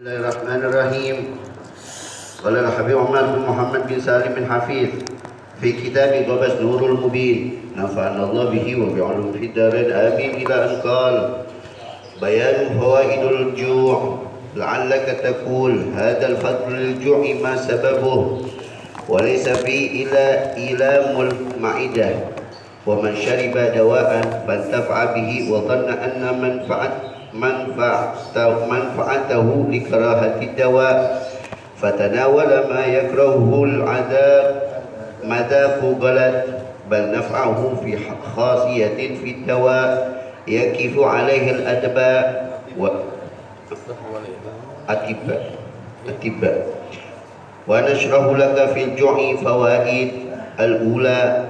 الله الرحمن الرحيم. قال الحبيب عمر بن محمد بن سالم بن حفيظ في كتاب قبس نور المبين نفعنا الله به وبعلوم في الدارين آمين إلى أن قال بيان فوائد الجوع لعلك تقول هذا الفضل للجوع ما سببه وليس فيه إلا إيلام المعدة ومن شرب دواء فانتفع به وظن أن منفعته لكراهة الدواء فتناول ما يكرهه العذاب مذاق غلط بل نفعه في خاصية في الدواء يكف عليه الأدباء الأطباء ونشرح لك في الجوع فوائد الأولى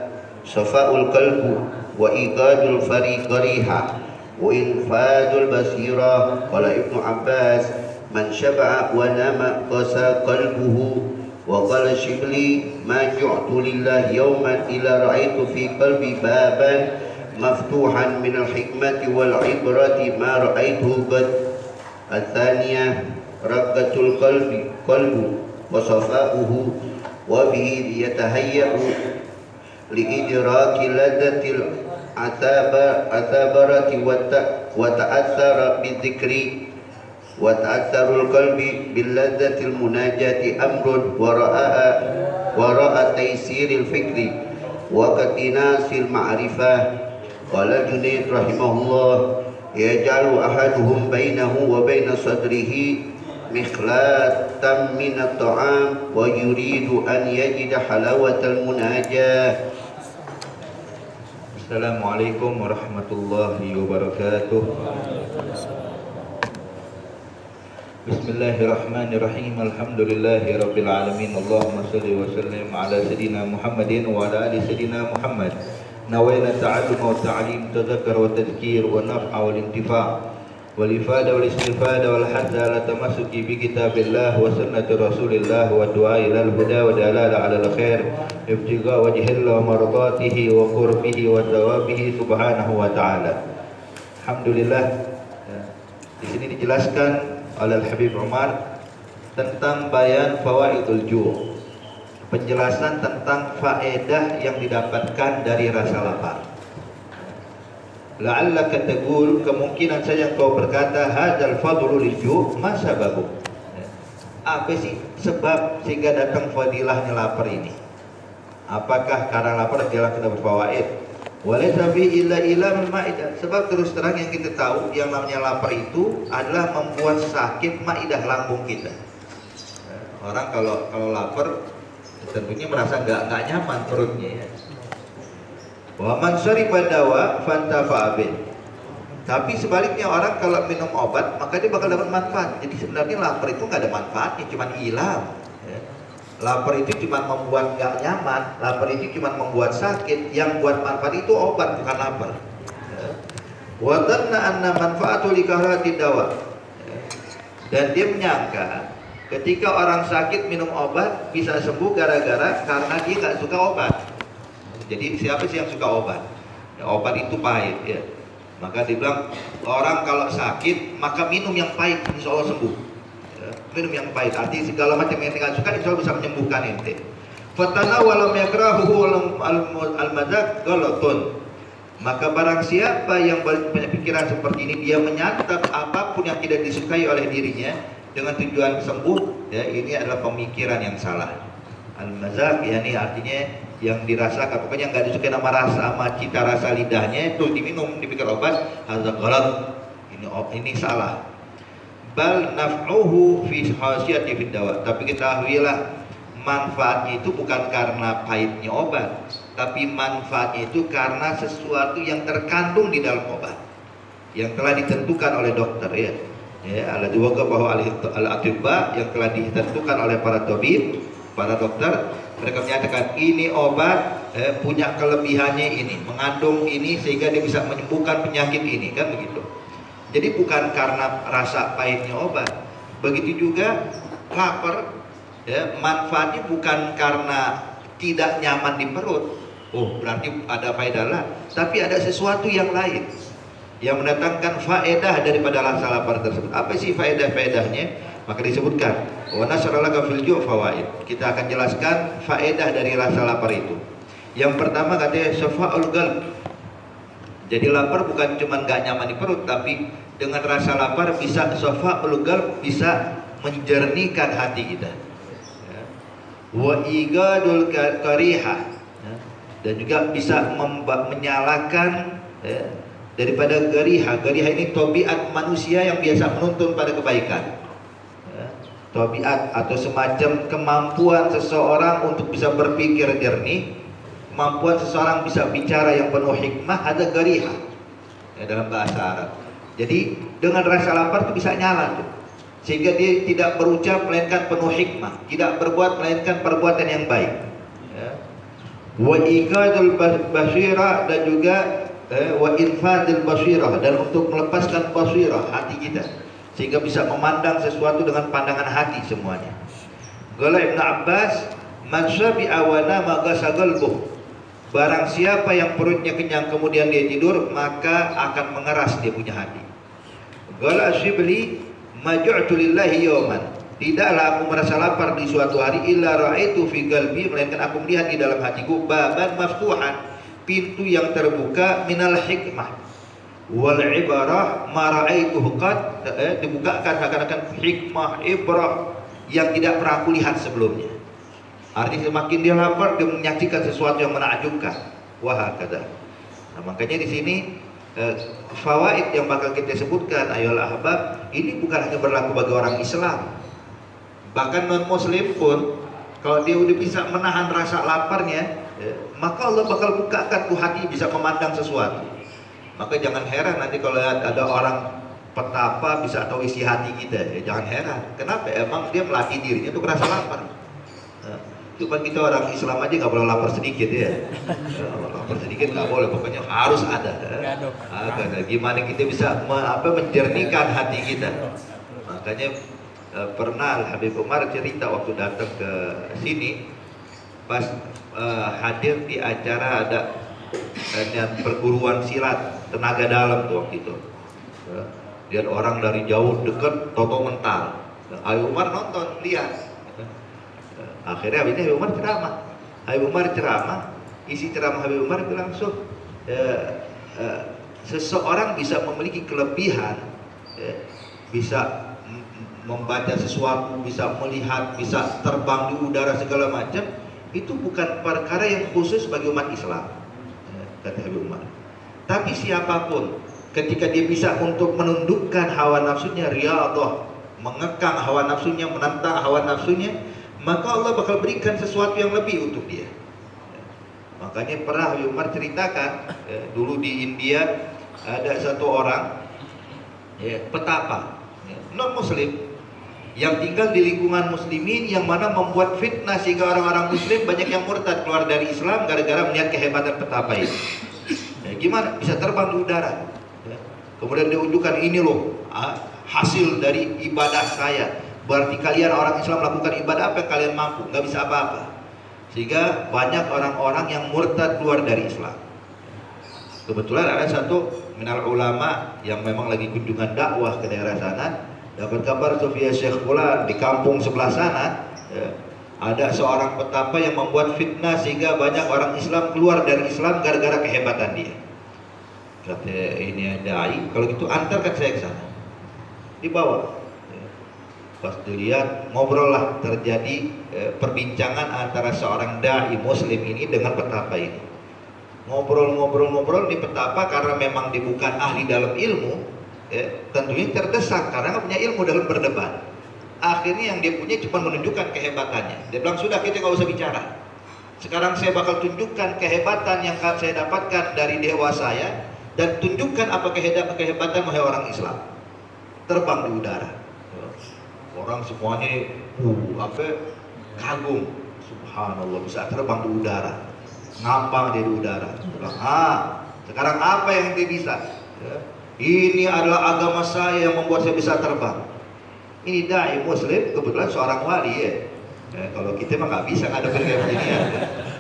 صفاء القلب وإيقاظ الفريحة وإنفاذ البصيرة. قال ابن عباس من شبع ونام قسى قلبه. وقال الشبلي ما جعت لله يوما إلا رأيت في قلبي بابا مفتوحا من الحكمة والعبرة ما رأيته قد. الثانية رقة القلب وصفاؤه وبه يتهيأ لإدراك لذة العثابرة وتأثر بالذكر وتأثر القلب باللذة المناجاة أمر وراء تيسير الفكر واقتناص المعرفة. قال الجنيد رحمه الله يجعل أحدهم بينه وبين صدره مخلاتا من الطعام ويريد أن يجد حلاوة المناجاة. Assalamualaikum warahmatullahi wabarakatuh. Bismillahirrahmanirrahim. Alhamdulillahi rabbil alamin. Allahumma salli wa sallim ala sayyidina Muhammadin wa ala ali sayyidina Muhammad. Nawayna ta'allum wa ta'lim, tadhakkar wa tadhkir wa naf'a wal intifa' wal ifada wal istifada wal hadza ala tamassuki bi kitabillah wa sunnati rasulillah wa du'a ila al-huda wa dalala ala al-khair ibtigha wajhillah wa mardatihi wa qurbihi wa thawabihi subhanahu wa ta'ala. Alhamdulillah, di sini dijelaskan oleh Habib Umar tentang bayan fawaidul ju', penjelasan tentang faedah yang didapatkan dari rasa lapar. La'allaka taqul, kemungkinan saja kau berkata hadzal fadlu lil ju' ma sababu. Apa sih sebab sehingga datang fadilahnya lapar ini? Apakah karena lapar dia kena berfawaid? Walaysa fi illa ilamul ma'idah. Sebab terus terang yang kita tahu yang namanya lapar itu adalah membuat sakit maidah lambung kita. Orang kalau lapar tentunya merasa nggak nyaman perutnya ya. Wa man syariba dawa fantafa'a bih. Tapi sebaliknya orang kalau minum obat maka dia bakal dapat manfaat. Jadi sebenarnya lapar itu nggak ada manfaatnya, cuma ilang. Ya. Lapar itu cuma membuat nggak nyaman, lapar itu cuma membuat sakit. Yang buat manfaat itu obat, bukan lapar. Ya. Wa dhanna anna manfaatu likarahati dawa. Ya. Dan dia menyangka ketika orang sakit minum obat bisa sembuh gara-gara karena dia nggak suka obat. Jadi siapa sih yang suka obat? Ya, obat itu pahit ya. Maka dibilang orang kalau sakit maka minum yang pahit insya Allah sembuh. Ya, minum yang pahit. Artinya segala macam yang tidak suka insya Allah bisa menyembuhkan ente. Fatana walam yakrahu al-madad galatun. Maka barang siapa yang punya pikiran seperti ini, dia menyantap apapun yang tidak disukai oleh dirinya dengan tujuan sembuh, ya ini adalah pemikiran yang salah. Al-mazaq yakni artinya yang dirasakan, pokoknya nggak disukai nama rasa, sama cita rasa lidahnya itu diminum, dipikir obat, hadza ghalat. Ini salah. Bal naf'uhu fi khasiyati fid dawa. Tapi ketahuilah manfaatnya itu bukan karena pahitnya obat, tapi manfaatnya itu karena sesuatu yang terkandung di dalam obat yang telah ditentukan oleh dokter ya. Ya, ala juga bahwa al-atibba yang telah ditentukan oleh para tabib, para dokter, mereka menyatakan ini obat punya kelebihannya ini, mengandung ini sehingga dia bisa menyembuhkan penyakit ini, kan begitu. Jadi bukan karena rasa pahitnya obat. Begitu juga lapar, ya, manfaatnya bukan karena tidak nyaman di perut. Oh, berarti ada faedah lah, tapi ada sesuatu yang lain yang mendatangkan faedah daripada rasa lapar tersebut. Apa sih faedah-faedahnya? Maka disebutkan wa nasralaka fil ju' fawaid. Kita akan jelaskan faedah dari rasa lapar itu. Yang pertama katanya syafa'ul qalb. Jadi lapar bukan cuma gak nyaman di perut, tapi dengan rasa lapar bisa syafa'ul qalb, bisa menjernihkan hati kita. Wa igadul karihah, dan juga bisa menyalakan daripada gariha. Gariha ini tabiat manusia yang biasa menuntun pada kebaikan. Tabiat atau semacam kemampuan seseorang untuk bisa berpikir jernih, kemampuan seseorang bisa bicara yang penuh hikmah, ada gariha dalam bahasa Arab. Jadi dengan rasa lapar itu bisa nyala tuh, sehingga dia tidak berucap melainkan penuh hikmah, tidak berbuat melainkan perbuatan yang baik. Wa iqadul basirah, dan juga wa infadil basirah, dan untuk melepaskan basirah hati kita, sehingga bisa memandang sesuatu dengan pandangan hati semuanya. Qala Ibnu Abbas, man syabi'a wa nama ghasa qalbuh. Barang siapa yang perutnya kenyang kemudian dia tidur, maka akan mengeras dia punya hati. Qala Asyibli, maju'tu lillahi yawman. Tidaklah aku merasa lapar di suatu hari illa ra'aitu fi qalbi, melainkan aku melihat di dalam hatiku baban maftuhan, pintu yang terbuka minal hikmah wal ibarah ma ra'aituhu qad, dibukakan akan hikmah ibrah yang tidak pernah aku lihat sebelumnya. Artinya semakin dia lapar, dia menyaksikan sesuatu yang menakjubkan. Wah kata. Nah, makanya di sini fawaid yang bakal kita sebutkan ayolah ahbab ini bukan hanya berlaku bagi orang Islam, bahkan non muslim pun kalau dia udah bisa menahan rasa laparnya, maka Allah bakal bukakan tuh hati bisa memandang sesuatu. Maka jangan heran nanti kalau ada orang petapa bisa tahu isi hati kita, jangan heran. Kenapa? Emang dia melatih dirinya untuk rasa lapar. Cuma kita orang Islam aja nggak boleh lapar sedikit ya. Lapar sedikit nggak boleh, pokoknya harus ada. Gimana kita bisa menjernihkan hati kita? Makanya pernah Habib Umar cerita waktu datang ke sini, pas hadir di acara ada perguruan silat tenaga dalam tuh waktu itu. Lihat orang dari jauh dekat, toto mental. Habib Umar nonton, lihat. Akhirnya habis ini Habib Umar ceramah. Habib Umar ceramah, isi ceramah Habib Umar bilang, seseorang bisa memiliki kelebihan, bisa membaca sesuatu, bisa melihat, bisa terbang di udara segala macam, itu bukan perkara yang khusus bagi umat Islam, kata Habib Umar. Tapi siapapun ketika dia bisa untuk menundukkan hawa nafsunya, riyadhah, mengekang hawa nafsunya, menantang hawa nafsunya, maka Allah bakal berikan sesuatu yang lebih untuk dia. Makanya pernah Habib Umar ceritakan, dulu di India ada satu orang petapa non muslim yang tinggal di lingkungan muslimin, yang mana membuat fitnah sehingga orang-orang muslim banyak yang murtad keluar dari Islam gara-gara melihat kehebatan petapa ini. Gimana bisa terbang di udara, kemudian diunjukkan, ini loh hasil dari ibadah saya. Berarti kalian orang Islam melakukan ibadah apa yang kalian mampu, nggak bisa apa-apa. Sehingga banyak orang-orang yang murtad keluar dari Islam. Kebetulan ada satu minal ulama yang memang lagi kunjungan dakwah ke daerah sana, dapat kabar Sofia Syekh Fulan di kampung sebelah sana, ada seorang petapa yang membuat fitnah sehingga banyak orang Islam keluar dari Islam gara-gara kehebatan dia. Kata ini dai, kalau gitu antarkan saya ke sana. Dibawa. Pas dilihat, ngobrol lah, terjadi perbincangan antara seorang dai muslim ini dengan petapa ini. Ngobrol-ngobrol di petapa, karena memang dia bukan ahli dalam ilmu, tentunya terdesak karena nggak punya ilmu dalam berdebat. Akhirnya yang dia punya cuma menunjukkan kehebatannya. Dia bilang, sudah kita nggak usah bicara. Sekarang saya bakal tunjukkan kehebatan yang saya dapatkan dari dewa saya, dan tunjukkan apa kehebatan wahai orang Islam. Terbang di udara. Orang semuanya kagum, subhanallah bisa terbang di udara, ngapang dia di udara. Sekarang apa yang dia bisa? Ini adalah agama saya yang membuat saya bisa terbang. Ini dai muslim, kebetulan seorang wali ya. Kalau kita mah nggak bisa ngadepin kayak begini ya.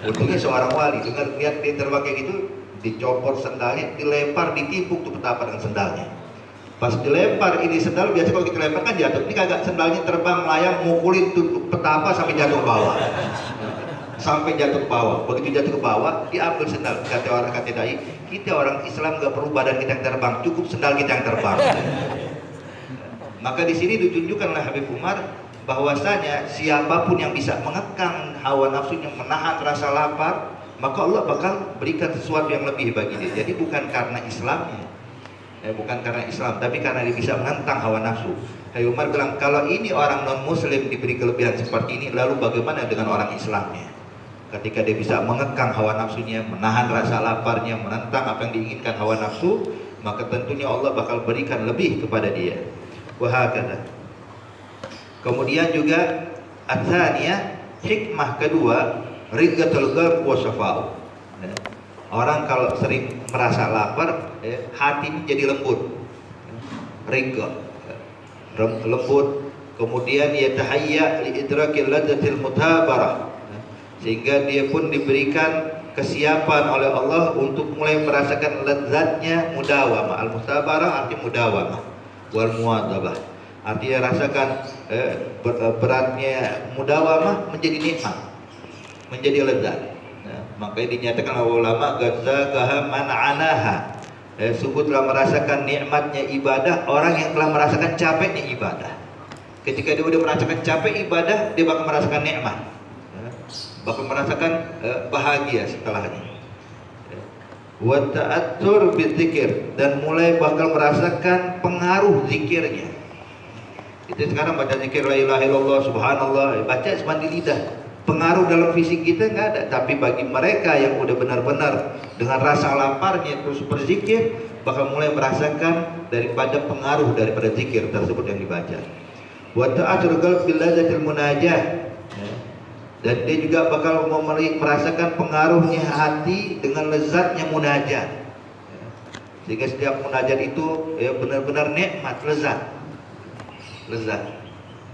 Untungnya seorang wali, dengar lihat dia terbang kayak gitu, dicopot sendalnya, dilempar, ditimpuk tuh petapa dengan sendalnya. Pas dilempar ini sendal, biasa kalau kita lempar kan jatuh. Ini kagak, sendalnya terbang melayang, mukulin tuh petapa sampai jatuh ke bawah. Sampai jatuh ke bawah. Begitu jatuh ke bawah, diambil sendal. Kata dai, kita orang Islam gak perlu badan kita yang terbang, cukup sendal kita yang terbang. Maka di sini ditunjukkan oleh Habib Umar bahwasanya siapapun yang bisa mengekang hawa nafsunya, menahan rasa lapar, maka Allah bakal berikan sesuatu yang lebih bagi dia. Jadi bukan karena Islamnya, bukan karena Islam, tapi karena dia bisa menentang hawa nafsu. Habib Umar bilang, kalau ini orang non muslim diberi kelebihan seperti ini, lalu bagaimana dengan orang Islamnya? Ketika dia bisa mengekang hawa nafsunya, menahan rasa laparnya, menentang apa yang diinginkan hawa nafsu, maka tentunya Allah bakal berikan lebih kepada dia. Wahakata. Kemudian juga atsaniyah, hikmah kedua, ridgatul qalb wa syafa'u. Orang kalau sering merasa lapar, hatinya jadi lembut, ridga, lembut. Kemudian yatahayya li idrakil ladzatil mutabarah, sehingga dia pun diberikan kesiapan oleh Allah untuk mulai merasakan lezatnya mudawamah. Al-mutabarah arti mudawamah, wal muadzabah artinya rasakan beratnya mudawamah menjadi nikmat, menjadi lezat. Makanya dinyatakan oleh ulama, gadzakaha man anaha, sungguh telah merasakan nikmatnya ibadah orang yang telah merasakan capeknya ibadah. Ketika dia udah merasakan capek ibadah, dia bakal merasakan nikmat, bakal merasakan bahagia setelahnya. Wa ta'attur bidzikir, dan mulai bakal merasakan pengaruh zikirnya. Itu sekarang baca zikir la ilaha illallah subhanallah, baca cuma di lidah. Pengaruh dalam fisik kita nggak ada, tapi bagi mereka yang udah benar-benar dengan rasa laparnya terus berzikir, bakal mulai merasakan daripada pengaruh daripada zikir tersebut yang dibaca. Wa ta'atur qalb bil ladzatil munajah, dan dia juga bakal merasakan pengaruhnya hati dengan lezatnya munajat. Sehingga setiap munajat itu benar-benar nikmat, lezat.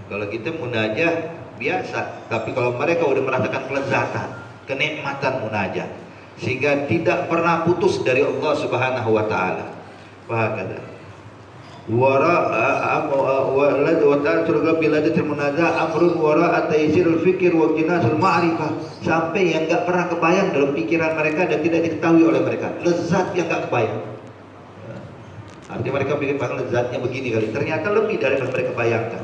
Kalau kita munajat biasa, tapi kalau mereka udah merasakan kelezatan, kenikmatan munajat, sehingga tidak pernah putus dari Allah Subhanahu wa taala. Wahakala. Sampai yang nggak pernah kebayang dalam pikiran mereka dan tidak diketahui oleh mereka, lezat yang nggak kebayang. Artinya mereka pikir bahkan lezatnya begini kali, ternyata lebih dari yang mereka bayangkan.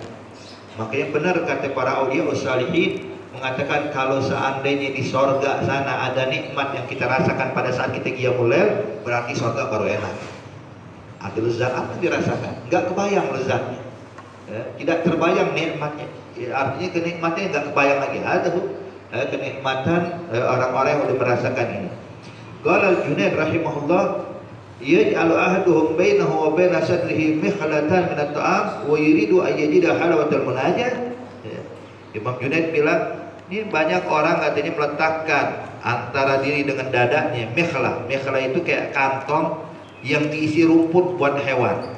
Makanya benar kata para aulia ussalihin mengatakan, kalau seandainya di sorga sana ada nikmat yang kita rasakan pada saat kita qiyamul lail, berarti sorga baru enak. Ada lezat apa dirasakan? Nggak kebayang lezatnya, tidak terbayang nikmatnya. Artinya kenikmatan nggak kebayang lagi. Ada kenikmatan orang-orang yang udah merasakan ini. Qala Junaid rahimahullah, yaj'alu ahaduhum bainahu wa baina sadrihi mikhlatan min at-ta'am wa yuridu an yajida halawatal munajat. Imam Junaid bilang, ini banyak orang katanya meletakkan antara diri dengan dadanya mikhlah. Mikhlah itu kayak kantong yang diisi rumput buat hewan.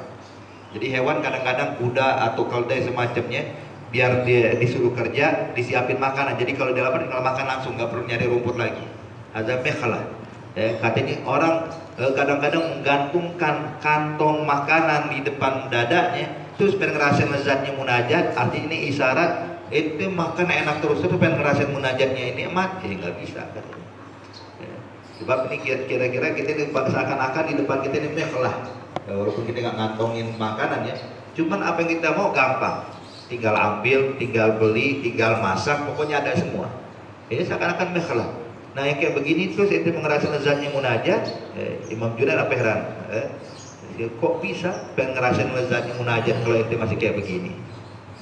Jadi hewan kadang-kadang kuda atau keldai semacamnya, biar dia disuruh kerja, disiapin makanan. Jadi kalau dia lapar tinggal makan langsung, nggak perlu nyari rumput lagi. Ada mikhlah. Katanya orang kadang-kadang menggantungkan kantong makanan di depan dadanya, terus pengen ngerasain lezatnya munajat. Artinya ini isyarat itu makan enak terus pengen ngerasain munajatnya ini nikmat, nggak bisa katanya. Sebab ini kira-kira kita seakan-akan di depan kita ini mikhlah, walaupun kita nggak ngantongin makanan ya, cuman apa yang kita mau gampang, tinggal ambil, tinggal beli, tinggal masak, pokoknya ada semua. Ini seakan-akan mikhlah. Nah yang kayak begini terus itu ngerasain lezatnya munajat. Imam Junaid apa heran, kok bisa pengen ngerasain lezatnya munajat kalau itu masih kayak begini?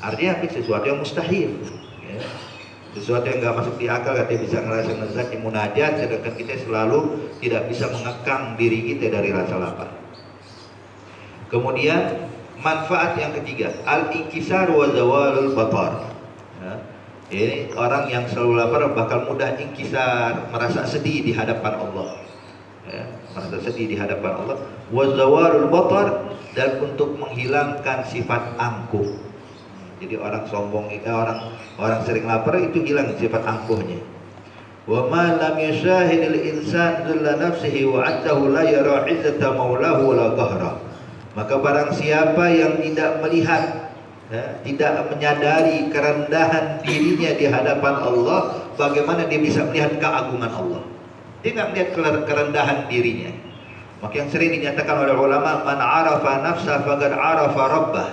Artinya sesuatu yang mustahil, sesuatu yang nggak masuk di akal. Katanya bisa ngerasain lezatnya munajat, sedangkan kita selalu tidak bisa mengekang diri kita dari rasa lapar. Kemudian manfaat yang ketiga, al-inkisar wa zawalul batar. Ini orang yang selalu lapar bakal mudah inkisar, merasa sedih di hadapan Allah, merasa sedih di hadapan Allah. Wa zawalul batar, dan untuk menghilangkan sifat angkuh. Jadi orang sombong, orang sering lapar itu hilang sifat angkuhnya. Wa ma lam yashahidil insan dzalla nafsihi wa annahu la yara izzata maulahu wa la qahra. Maka barang siapa yang tidak melihat, tidak menyadari kerendahan dirinya di hadapan Allah, bagaimana dia bisa melihat keagungan Allah? Dia nggak melihat kerendahan dirinya. Maka yang sering dinyatakan oleh ulama, man arafa nafsa faqad arafa rabbah.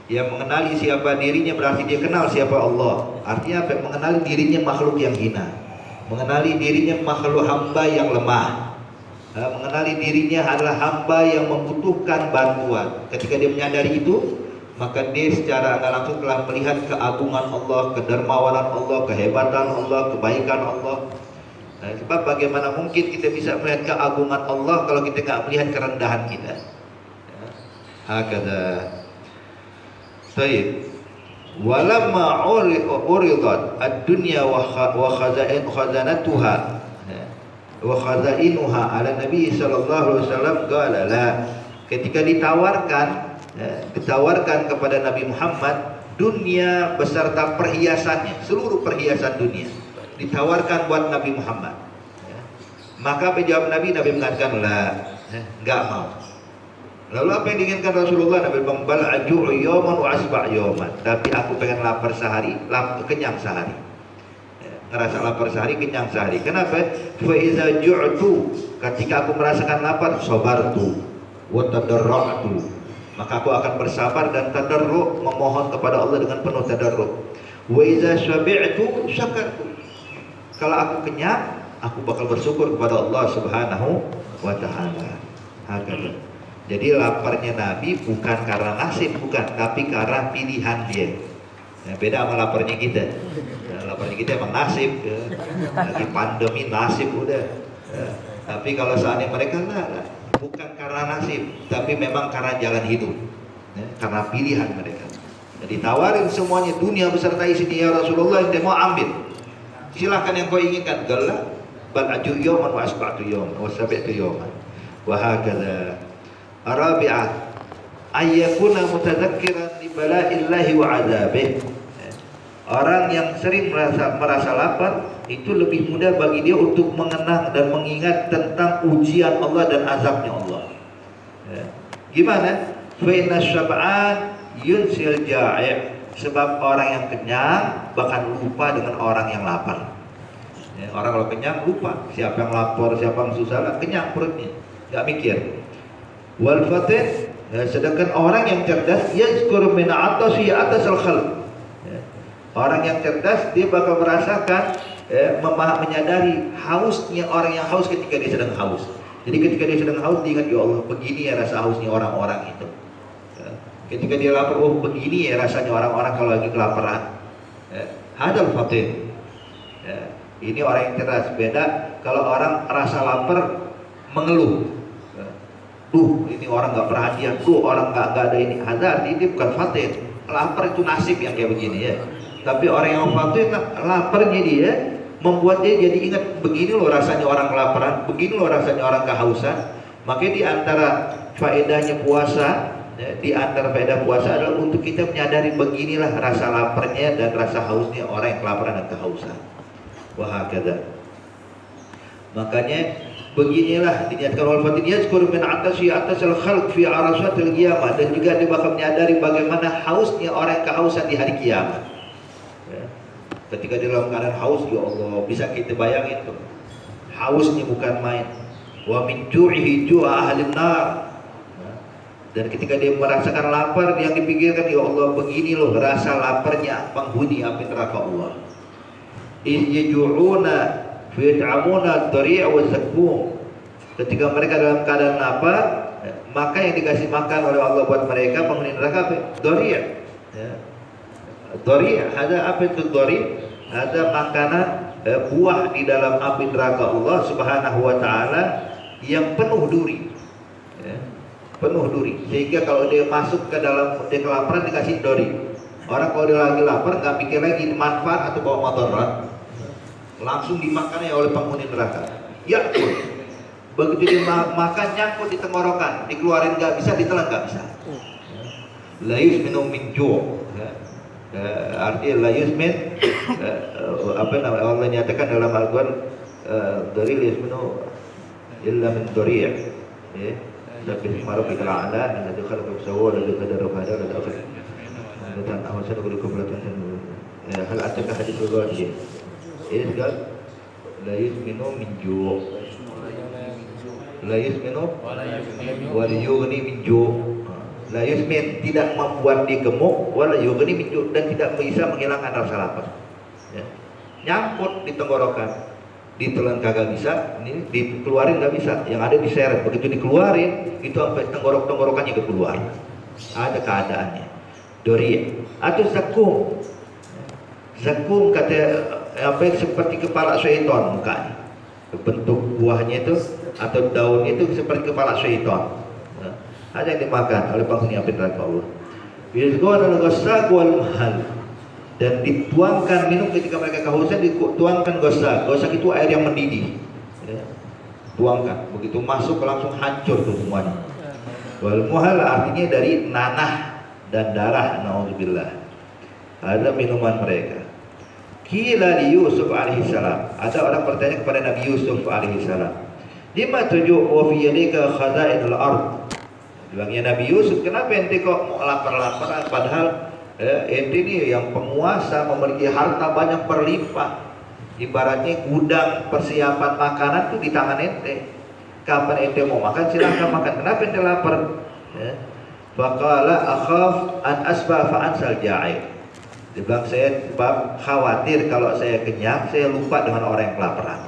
Yang mengenali siapa dirinya berarti dia kenal siapa Allah. Artinya apa? Mengenali dirinya makhluk yang hina, mengenali dirinya makhluk hamba yang lemah, mengenali dirinya adalah hamba yang membutuhkan bantuan. Ketika dia menyadari itu, maka dia secara nggak langsung telah melihat keagungan Allah, kedermawanan Allah, kehebatan Allah, kebaikan Allah. Nah, sebab bagaimana mungkin kita bisa melihat keagungan Allah kalau kita nggak melihat kerendahan kita? Hakada. Baik. Walamma uridat ad-dunya wa khazanatuha wa khazainuha ala Nabi sallallahu alaihi wasallam qala la. Ketika ditawarkan kepada Nabi Muhammad dunia beserta perhiasannya, seluruh perhiasan dunia ditawarkan buat Nabi Muhammad, maka menjawab Nabi mengatakan la, enggak mau. Lalu apa yang diinginkan Rasulullah? Nabi bilang bal aju'u yawman wa asba' yawman. Tapi aku pengen lapar sehari, kenyang sehari. Ngerasa lapar sehari, kenyang sehari. Kenapa? Fa iza ju'tu, ketika aku merasakan lapar, sabartu wa tadarra'tu, maka aku akan bersabar dan tadarru', memohon kepada Allah dengan penuh tadarru'. Wa iza syabi'tu syakartu, kalau aku kenyang, aku bakal bersyukur kepada Allah Subhanahu wa taala. Hakika. Jadi laparnya Nabi bukan karena nasib, bukan, tapi karena pilihan dia. Beda sama laparnya kita. Laparnya kita emang nasib, lagi pandemi nasib udah. Tapi kalau seandainya mereka enggak, bukan karena nasib, tapi memang karena jalan hidup, karena pilihan mereka. Jadi tawarin semuanya, dunia beserta isinya, ya Rasulullah, yang dia mau ambil. Silahkan yang kau inginkan. Gala bal aju yawman wa asba'tu yawman wa sabi'tu yawman wa hakadha. Arabi'ah ayyakuna mutadzakiran li bala'illahi wa azabih. Orang yang sering merasa lapar itu lebih mudah bagi dia untuk mengenang dan mengingat tentang ujian Allah dan azabnya Allah. Gimana? Fa inna syab'an yunsil ja'i'. Sebab orang yang kenyang bahkan lupa dengan orang yang lapar. Orang kalau kenyang lupa siapa yang lapar, siapa yang susah, kenyang perutnya, nggak mikir. Wal fatin, sedangkan orang yang cerdas yazkur min atasi atas al khalq. Orang yang cerdas dia bakal merasakan, menyadari hausnya orang yang haus ketika dia sedang haus. Jadi ketika dia sedang haus dia ingat, ya Allah, begini ya rasa hausnya orang-orang itu. Ketika dia lapar, oh begini ya rasanya orang-orang kalau lagi kelaparan. Hadal fatin. Ini orang yang cerdas. Beda kalau orang rasa lapar mengeluh. Ini orang nggak perhatian, orang nggak ada ini. Ada, ini bukan fatin. Lapar itu nasib yang kayak begini ya. Tapi orang yang fatin, laparnya dia membuat dia jadi ingat, begini loh rasanya orang kelaparan, begini loh rasanya orang kehausan. Makanya di antara faedahnya puasa, di antara faedah puasa adalah untuk kita menyadari beginilah rasa laparnya dan rasa hausnya orang yang kelaparan dan kehausan. Wahakada. Makanya beginilah dinyatakan oleh Fatin yazkur min atasi atasal khalq fi arasatil qiyamah, dan juga dia bakal menyadari bagaimana hausnya orang yang kehausan di hari kiamat. Ketika di dalam keadaan haus, ya Allah, bisa kita bayangin tuh. Hausnya bukan main. Wa min ju'ihi ju'a ahlin nar. Dan ketika dia merasakan lapar, yang dipikirkan, ya Allah, begini loh rasa laparnya penghuni api neraka Allah. Izju'una fiyat'amuna ad-dari' wa zakum. Ketika mereka dalam keadaan lapar, maka yang dikasih makan oleh Allah buat mereka penghuni neraka apa? Dari'. Dari', ada apa itu dari'? Ada makanan, buah di dalam api neraka Allah Subhanahu wa taala yang penuh duri. Penuh duri, sehingga kalau dia masuk ke dalam, dia kelaparan dikasih duri. Orang kalau dia lagi lapar nggak pikir lagi manfaat atau bawa motoran, langsung dimakan oleh penghuni neraka. Ya, begitu dia makan nyangkut di tenggorokan, dikeluarin nggak bisa, ditelan nggak bisa. La yusminu min ju'. Artinya la yusmin, apa namanya, Allah nyatakan dalam Al-Quran, dari la yusminu illa min duri'. Tapi marah kita ada, dan juga kalau sawah dan juga ada rohada dan apa. Dan awal saya guru kebetulan hal atas hadis berdoa. Ini segala la yusminu min ju' la yusminu wa la yughni min ju'. La yusmin tidak membuat dia gemuk, wa la yughni min ju' dan tidak bisa menghilangkan rasa lapar. Ya. Nyangkut di tenggorokan, ditelan kagak bisa, ini dikeluarin nggak bisa, yang ada diseret. Begitu dikeluarin, itu sampai tenggorokannya keluar. Ada keadaannya. Dori atau zakum. Zakum kata apa seperti kepala syaitan mukanya. Bentuk buahnya itu atau daunnya itu seperti kepala syaitan. Ada yang dimakan oleh penghuni api neraka Allah. Yuzkar al-ghasaq wal mahal, dan dituangkan minum ketika mereka kehausan, dituangkan ghasak. Ghasak itu air yang mendidih. Ya. Tuangkan, begitu masuk langsung hancur tuh semuanya. Wal muhal artinya dari nanah dan darah, naudzubillah. Ada minuman mereka. Qila li Yusuf alaihissalam, ada orang bertanya kepada Nabi Yusuf alaihissalam, lima tujuh wa fi yadika khaza'inul ard. Bilangnya Nabi Yusuf, kenapa ente kok mau lapar-laparan padahal ente ini yang penguasa, memiliki harta banyak berlimpah. Ibaratnya gudang persiapan makanan tuh di tangan ente. Kapan ente mau makan silahkan makan. Kenapa ente lapar? Faqala akhaf an asba fa ansal ja'i. Dia bilang, saya khawatir kalau saya kenyang, saya lupa dengan orang yang kelaparan.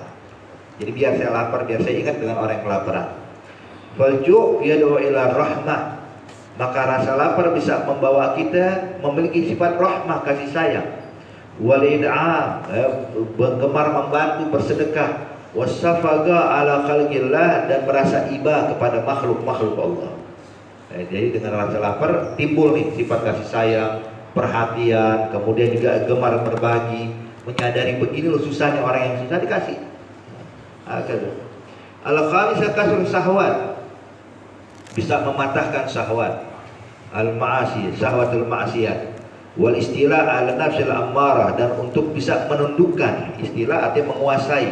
Jadi biar saya lapar, biar saya ingat dengan orang yang kelaparan. Falju' yad'u ila rahmah, maka rasa lapar bisa membawa kita memiliki sifat rahmah, kasih sayang. Walid'a, gemar membantu, bersedekah. Wasafaga ala khalqillah, dan merasa iba kepada makhluk-makhluk Allah. Jadi dengan rasa lapar timbul nih sifat kasih sayang, perhatian, kemudian juga gemar berbagi, menyadari begini loh susahnya orang yang susah dikasih. Al-khamisah kasrul syahwat, bisa mematahkan syahwat. Al-ma'asi, syahwatul ma'asiyat. Wal istilah ala nafsil ammarah, dan untuk bisa menundukkan, istilah artinya menguasai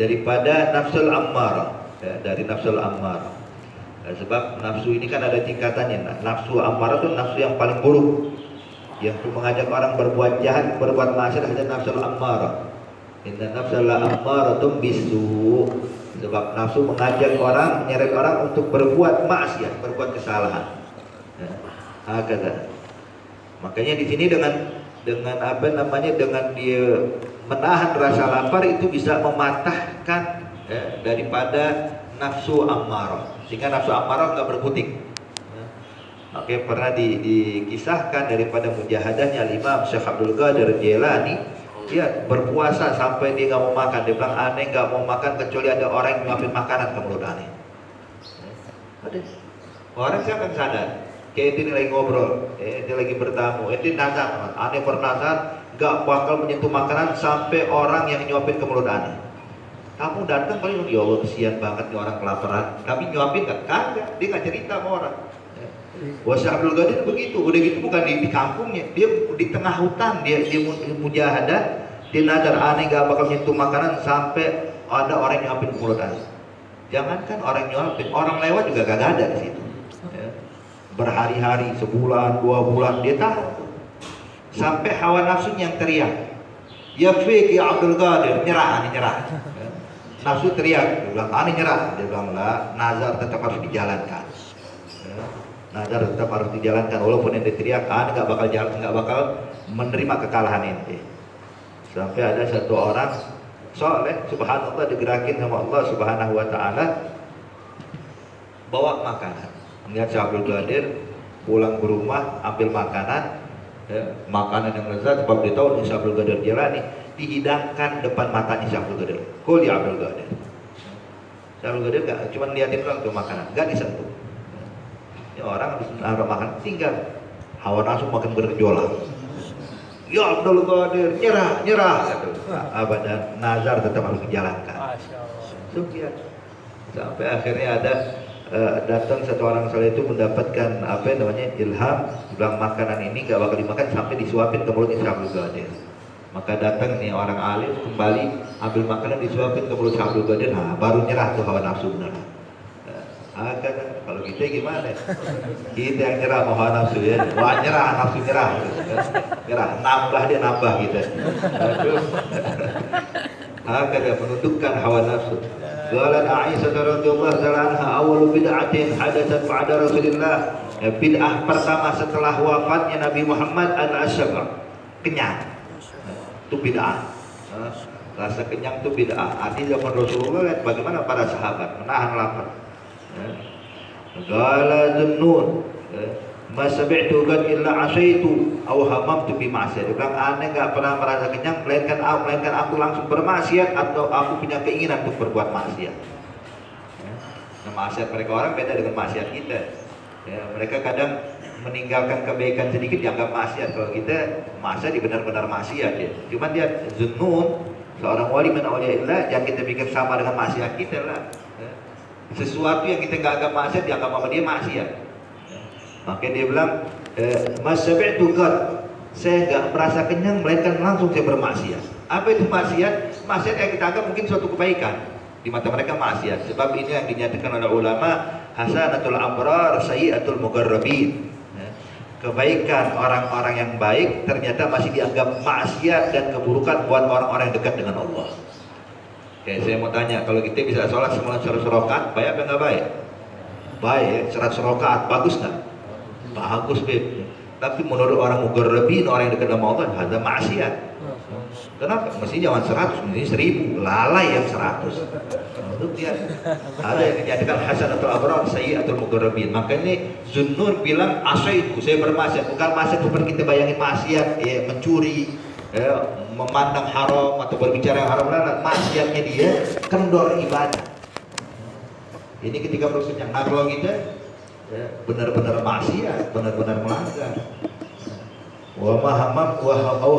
daripada nafsul ammarah, ya, dari nafsul ammarah. Sebab nafsu ini kan ada tingkatannya. Nafsu ammarah itu nafsu yang paling buruk, yang mengajak orang berbuat jahat, berbuat maksiat, ada nafsul ammarah. Inna nafsul ammaratun bisu. Sebab nafsu mengajak orang, menyeret orang untuk berbuat maksiat, berbuat kesalahan. Hakata. Makanya di sini dengan apa namanya, dengan dia menahan rasa lapar itu bisa mematahkan daripada nafsu ammarah, sehingga nafsu ammarah nggak berkutik. Oke, pernah dikisahkan daripada mujahadahnya Imam Syekh Abdul Qadir Jailani. Dia berpuasa sampai dia nggak mau makan. Dia bilang, aneh nggak mau makan kecuali ada orang yang nyuapin makanan ke mulut aneh. Ada orang siapa yang sadar? Kayak ini lagi ngobrol, dia lagi bertamu, ini nazar, aneh bernazar nggak bakal menyentuh makanan sampai orang yang nyuapin ke mulut aneh. Kamu datang paling, ya Allah kesian banget nih orang kelaparan. Tapi nyuapin nggak? Kagak, dia nggak cerita sama orang. Syekh Abdul Qadir begitu, udah gitu bukan di kampungnya, dia di tengah hutan, dia mujahadah, dia nazar aneh gak bakal nyentuh makanan sampai ada orang yang nyuapin ke mulut aneh. Jangankan orang nyuapin, orang lewat juga gak ada di situ. Berhari-hari, sebulan, 2 bulan dia tahan. Sampai hawa nafsunya yang teriak, ya fiqh ya Abdul Qadir, nyerah, aneh nyerah. Nafsu teriak, dia bilang aneh nyerah, dia bilang lah, nazar tetap harus dijalankan. Nazar tetap harus dijalankan walaupun ente teriak, nggak bakal menerima kekalahan ente. Sampai ada satu orang soleh, subhanallah, digerakin sama Allah subhanahu wa ta'ala, bawa makanan. Melihat Syekh Abdul Qadir pulang ke rumah, ambil makanan, makanan yang lezat, sebab dia tahu Syekh Abdul Qadir Jailani, dihidangkan depan matanya Syekh Abdul Qadir. Kul ya Abdul Qadir. Syekh Abdul Qadir nggak cuma liatin doang tuh makanan, nggak disentuh. Ya, orang habis makan tinggal, hawa nafsu makin bergejolak. Ya Abdul Qadir, nyerah gitu. Abadan, nazar tetap harus dijalankan. Sampai akhirnya ada datang satu orang saleh itu mendapatkan apa namanya ilham, bilang makanan ini gak bakal dimakan sampai disuapin ke mulutnya Syekh Abdul Qadir. Maka datang nih orang alim kembali ambil makanan disuapin ke mulut Syekh Abdul Qadir, baru nyerah tuh hawa nafsu beneran. Kalau kita gimana? Kita yang nyerah hawa nafsu ya. Wah nyerah, nafsu nyerah. Nyerah, nambah dia nambah kita. Aduh. Hakada menundukkan hawa nafsu. Qalat Aisyah radhiyallahu ta'ala anha awwalu bid'atin hadatsat ba'da Rasulillah. Bid'ah pertama setelah wafatnya Nabi Muhammad al-asyabar. Kenyang. Itu bid'ah. Rasa kenyang itu bid'ah. Artinya zaman Rasulullah lihat bagaimana para sahabat menahan lapar. Qala Zunnun ma sami'tu qad illa asaitu aw hamamtu bi ma'siyah. Dia bilang aneh enggak pernah merasa kenyang melainkan aku langsung bermaksiat atau aku punya keinginan untuk berbuat maksiat. Nah, maksiat mereka orang beda dengan maksiat kita. Ya, mereka kadang meninggalkan kebaikan sedikit dianggap maksiat. Kalau kita maksiat benar-benar maksiat ya. Cuman dia Zunnun, seorang wali min auliyaillah, jangan kita pikir sama dengan maksiat kita lah. Ya. Sesuatu yang kita nggak anggap maksiat dianggap sama dia maksiat. Makanya dia bilang, Mas sami'tu qad, saya nggak merasa kenyang melainkan langsung saya bermaksiat. Apa itu maksiat? Maksiat yang kita anggap mungkin suatu kebaikan, di mata mereka maksiat. Sebab ini yang dinyatakan oleh ulama, hasanatul abrar sayyi'atul muqarrabin. Kebaikan orang-orang yang baik ternyata masih dianggap maksiat dan keburukan buat orang-orang yang dekat dengan Allah. Oke, saya mau tanya, kalau kita bisa sholat semula 100 rakaat, baik apa nggak baik? Baik, 100 rakaat, bagus nggak? Bagus, Beb. Tapi menurut orang muqarrabin, orang yang dekat dengan Allah, ada maksiat. Kenapa? Mesti jangan 100, mesti 1000. Lalai yang 100. Untuk dia ada yang dinyatakan hasanatul abrar sayyi'atul muqarrabin. Makanya Zunnun bilang asaitu, saya bermaksiat. Bukan maksiat seperti kita bayangin maksiat, ya, mencuri, ya, memandang haram atau berbicara yang haram. Maksiatnya dia kendor ibadah. Ini ketika berkenyang. Nah kalau kita ya, benar-benar maksiat, benar-benar melanggar. Wa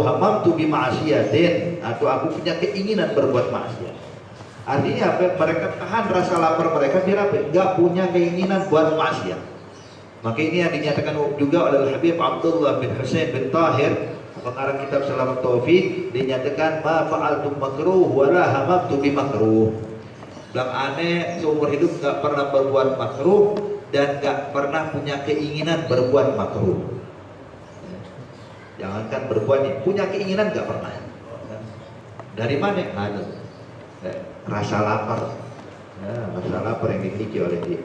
hamamtu bi ma'siyatin, atau aku punya keinginan berbuat maksiat. Artinya apa? Mereka tahan rasa lapar mereka biar apa? Enggak punya keinginan buat maksiat. Maka ini yang dinyatakan juga oleh Habib Abdullah bin Husain bin Tahir, pengarang kitab Selamat Taufik, dinyatakan ma fa'altu makruh wa la hamamtu bi makruh. Bilang aneh seumur hidup enggak pernah berbuat makruh dan gak pernah punya keinginan berbuat makruh. Jangankan berbuat, punya keinginan gak pernah. Dari mana? Ada rasa lapar. Rasa lapar yang dimiliki oleh dia.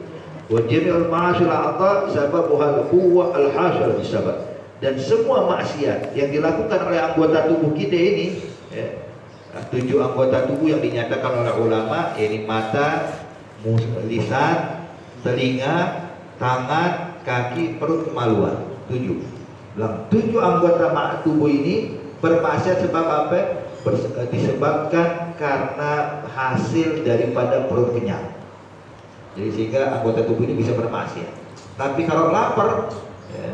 Wa jami'ul ma'asil a'ta sababuha al-quwwa al-hasil bisabab. Dan semua maksiat yang dilakukan oleh anggota tubuh kita ini, 7 anggota tubuh yang dinyatakan oleh ulama, ini mata, lisan, telinga, tangan, kaki, perut, kemaluan. 7. Bilang 7 anggota tubuh ini bermaksiat sebab apa? Disebabkan karena hasil daripada perut kenyang. Jadi sehingga anggota tubuh ini bisa bermaksiat. Tapi kalau lapar, ya,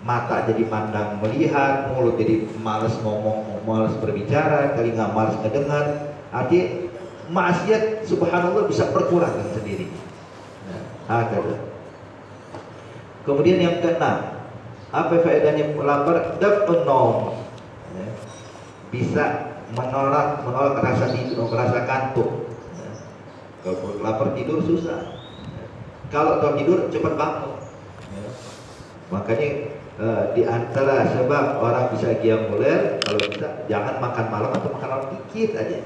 mata jadi mandang melihat, mulut jadi malas ngomong, malas berbicara, telinga malas ngedengar. Artinya maksiat subhanallah bisa berkurang sendiri. Kemudian yang keenam, apa faedahnya lapar? Daf'un naum, bisa menolak rasa tidur, rasa kantuk. Kalau lapar tidur susah. Kalau tahu tidur cepat bangun. Makanya di antara sebab orang bisa qiyamul lail, kalau bisa jangan makan malam atau makan malam dikit aja.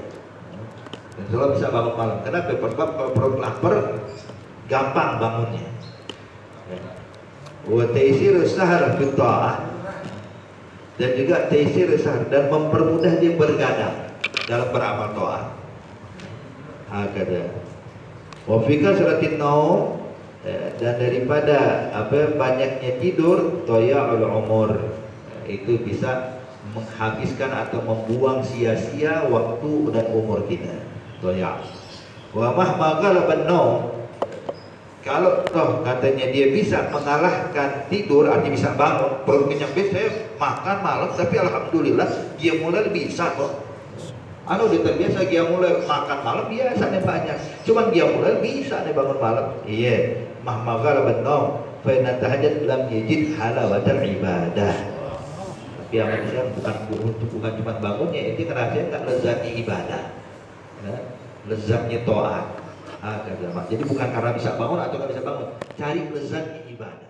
Dan selalu bisa bangun malam. Kenapa? Sebab kalau perut lapar gampang bangunnya. Wa taysir sahar fi ta'ah, dan juga taysir sahar, dan mempermudah dia bergadang dalam beramal ta'ah. Hakada. Wa fi kasratin naum, dan daripada apa banyaknya tidur, toya'ul umur, itu bisa menghabiskan atau membuang sia-sia waktu dan umur kita. Toya'. Wa mahma ghalaban naum, kalau toh katanya dia bisa mengalahkan tidur, artinya bisa bangun, perut kenyang, saya makan malam tapi alhamdulillah dia mulai bisa kok. Dia terbiasa dia mulai makan malam biasanya banyak, cuman dia mulai bisa nih bangun malam. Iya, mahma ghalaban naum fa inna tahajjud lam yajid halawatal ibadah. Tapi yang manusia bukan cuma bangunnya, ini ngerasain tak lezatnya ibadah, lezatnya taat. Jadi bukan karena bisa bangun atau nggak bisa bangun, cari lezatnya ibadah.